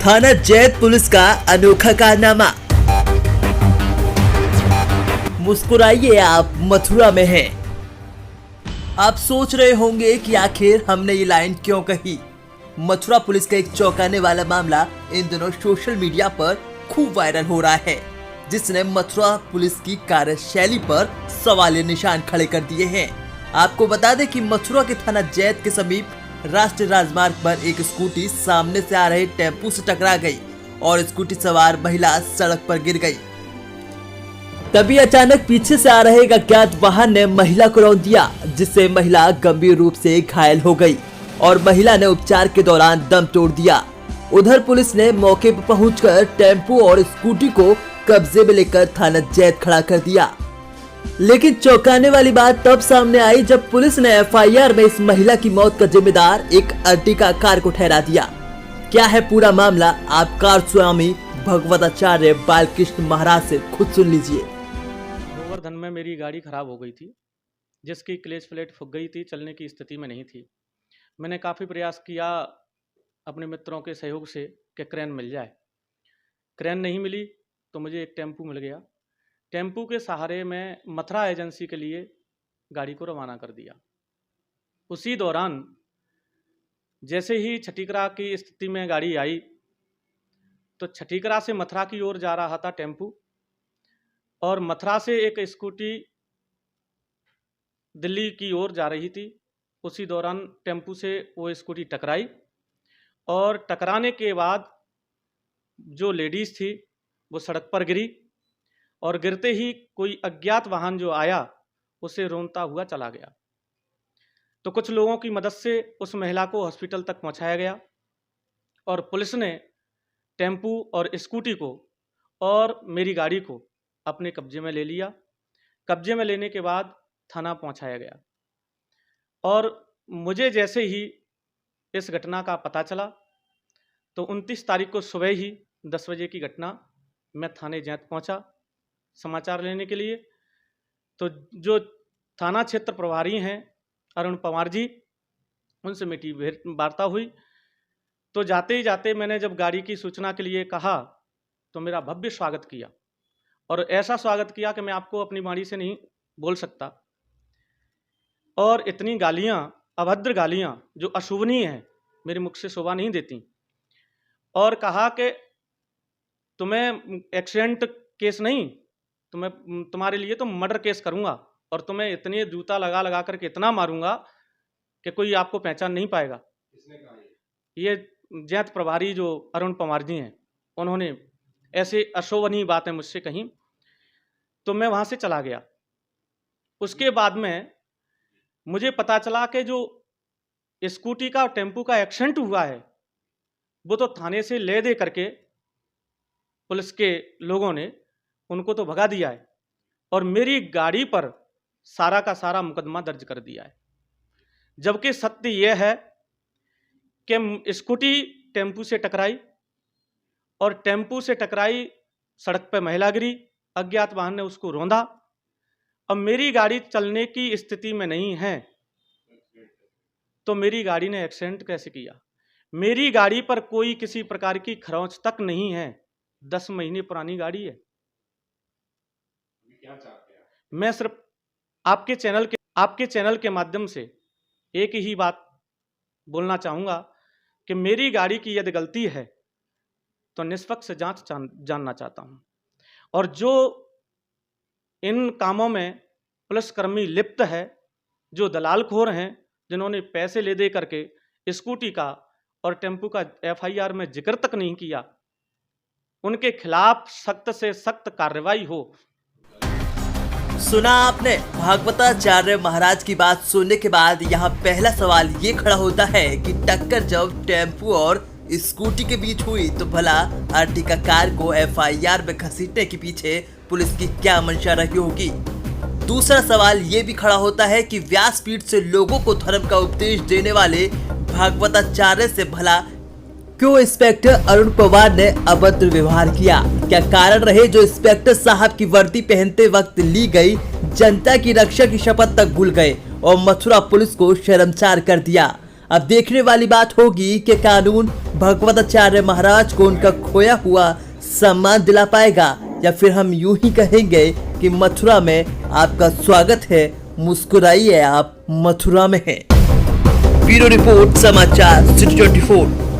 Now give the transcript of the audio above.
थाना जैत पुलिस का अनोखा कारनामा। मुस्कुराइए, आप मथुरा में हैं। आप सोच रहे होंगे कि आखिर हमने ये लाइन क्यों कही। मथुरा पुलिस का एक चौंकाने वाला मामला इन दिनों सोशल मीडिया पर खूब वायरल हो रहा है, जिसने मथुरा पुलिस की कार्यशैली पर सवालिया निशान खड़े कर दिए हैं। आपको बता दें कि मथुरा के थाना जैत के समीप राष्ट्रीय राजमार्ग पर एक स्कूटी सामने से आ रहे टेम्पू से टकरा गई और स्कूटी सवार महिला सड़क पर गिर गई। तभी अचानक पीछे से आ रहे एक अज्ञात वाहन ने महिला को रौंद दिया, जिससे महिला गंभीर रूप से घायल हो गई और महिला ने उपचार के दौरान दम तोड़ दिया। उधर पुलिस ने मौके पर पहुंचकर टेम्पू और स्कूटी को कब्जे में लेकर थाना जैत खड़ा कर दिया। लेकिन चौंकाने वाली बात तब सामने आई जब पुलिस ने एफआईआर में इस महिला की मौत का जिम्मेदार एक अर्टिगा कार को ठहरा दिया। क्या है पूरा मामला, आप कार स्वामी भगवताचार्य बालकृष्ण महाराज से खुद सुन लीजिए। गोवर्धन में मेरी गाड़ी खराब हो गई थी, जिसकी क्लच प्लेट फूक गई थी, चलने की स्थिति में नहीं थी। मैंने काफ़ी प्रयास किया अपने मित्रों के सहयोग से कि क्रेन मिल जाए। क्रेन नहीं मिली तो मुझे एक टेम्पू मिल गया। टेम्पू के सहारे मैं मथुरा एजेंसी के लिए गाड़ी को रवाना कर दिया। उसी दौरान जैसे ही छठीकरा की स्थिति में गाड़ी आई तो छठीकरा से मथुरा की ओर जा रहा था टेम्पू, और मथुरा से एक स्कूटी दिल्ली की ओर जा रही थी। उसी दौरान टेम्पू से वो स्कूटी टकराई और टकराने के बाद जो लेडीज़ थी वो सड़क पर गिरी और गिरते ही कोई अज्ञात वाहन जो आया उसे रौंदता हुआ चला गया। तो कुछ लोगों की मदद से उस महिला को हॉस्पिटल तक पहुंचाया गया और पुलिस ने टेम्पू और स्कूटी को और मेरी गाड़ी को अपने कब्जे में ले लिया। कब्जे में लेने के बाद थाना पहुंचाया गया और मुझे जैसे ही इस घटना का पता चला तो 29 तारीख को सुबह ही 10 बजे की घटना, मैं थाने जैत पहुंचा समाचार लेने के लिए। तो जो थाना क्षेत्र प्रभारी हैं अरुण पवार जी, उनसे मेरी वार्ता हुई। तो जाते ही जाते मैंने जब गाड़ी की सूचना के लिए कहा तो मेरा भव्य स्वागत किया, और ऐसा स्वागत किया कि मैं आपको अपनी वाणी से नहीं बोल सकता। और इतनी गालियां, अभद्र गालियां जो अशोभनीय हैं, मेरे मुख से शोभा नहीं देती। और कहा कि तुम्हें एक्सीडेंट केस नहीं, तुम्हारे लिए तो मर्डर केस करूंगा और तुम्हें इतने जूता लगा लगा करके इतना मारूंगा कि कोई आपको पहचान नहीं पाएगा। ये जैत प्रभारी जो अरुण पवार जी हैं, उन्होंने ऐसे अशोभनीय बातें मुझसे कहीं। तो मैं वहां से चला गया। उसके बाद में मुझे पता चला कि जो स्कूटी का और टेम्पू का एक्सीडेंट हुआ है वो तो थाने से ले दे करके पुलिस के लोगों ने उनको तो भगा दिया है और मेरी गाड़ी पर सारा का सारा मुकदमा दर्ज कर दिया है। जबकि सत्य यह है कि स्कूटी टेम्पू से टकराई और टेम्पू से टकराई, सड़क पर महिला गिरी, अज्ञात वाहन ने उसको रौंदा। अब मेरी गाड़ी चलने की स्थिति में नहीं है तो मेरी गाड़ी ने एक्सीडेंट कैसे किया? मेरी गाड़ी पर कोई किसी प्रकार की खरोंच तक नहीं है। 10 महीने पुरानी गाड़ी है। क्या चाहते हैं? मैं सिर्फ आपके चैनल के माध्यम से एक ही बात बोलना चाहूंगा कि मेरी गाड़ी की यदि गलती है तो निष्पक्ष जांच जानना चाहता हूं, और जो इन कामों में पुलिसकर्मी लिप्त है, जो दलालखोर हैं, जिन्होंने पैसे ले दे करके स्कूटी का और टेम्पू का एफआईआर में जिक्र तक नहीं किया, उनके खिलाफ सख्त से सख्त कार्रवाई हो। सुना आपने भागवताचार्य महाराज की बात सुनने के बाद यहाँ पहला सवाल ये खड़ा होता है कि टक्कर जब टेम्पू और स्कूटी के बीच हुई तो भला अर्टिगा कार को एफआईआर में घसीटने के पीछे पुलिस की क्या मंशा रही होगी। दूसरा सवाल ये भी खड़ा होता है कि व्यासपीठ से लोगों को धर्म का उपदेश देने वाले भागवताचार्य से भला क्यों इंस्पेक्टर अरुण पवार ने अभद्र व्यवहार किया? क्या कारण रहे जो इंस्पेक्टर साहब की वर्दी पहनते वक्त ली गई जनता की रक्षा की शपथ तक भूल गए और मथुरा पुलिस को शर्मसार कर दिया? अब देखने वाली बात होगी कि कानून भगवताचार्य महाराज को उनका खोया हुआ सम्मान दिला पाएगा या फिर हम यूं ही कहेंगे कि मथुरा में आपका स्वागत है, मुस्कुराइए आप मथुरा में है। ब्यूरो रिपोर्ट समाचार सिटी 24।